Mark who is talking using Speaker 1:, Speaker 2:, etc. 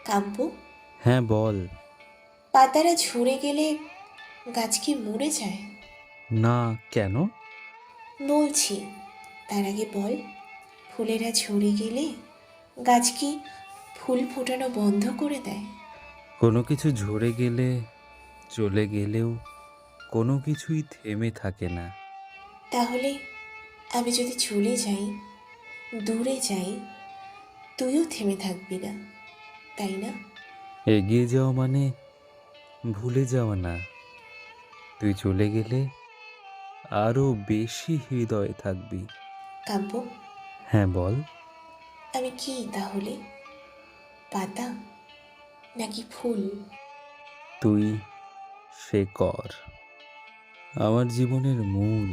Speaker 1: কাব্য,
Speaker 2: হ্যাঁ বল।
Speaker 1: পাতারা ঝরে গেলে গাছ কি মরে যায়?
Speaker 2: না, কেন?
Speaker 1: বলছি, তার আগে বল, ফুলেরা ঝরে গেলে গাছ কি ফুল ফোটানো বন্ধ করে দেয়?
Speaker 2: কোনো কিছু ঝরে গেলে, চলে গেলেও কোনো কিছুই থেমে থাকে না।
Speaker 1: তাহলে আমি যদি চলে যাই, দূরে যাই, তুইও থেমে থাকবি না, তাই না?
Speaker 2: এগিয়ে যাওয়া মানে ভুলে যাওয়া না। তুই চলে গেলে আরো বেশি হৃদয়ে থাকবি।
Speaker 1: কাব্য,
Speaker 2: হ্যাঁ বল।
Speaker 1: আমি কি তাহলে? পাতা নাকি ফুল?
Speaker 2: তুই শেকড়, আমার জীবনের মূল।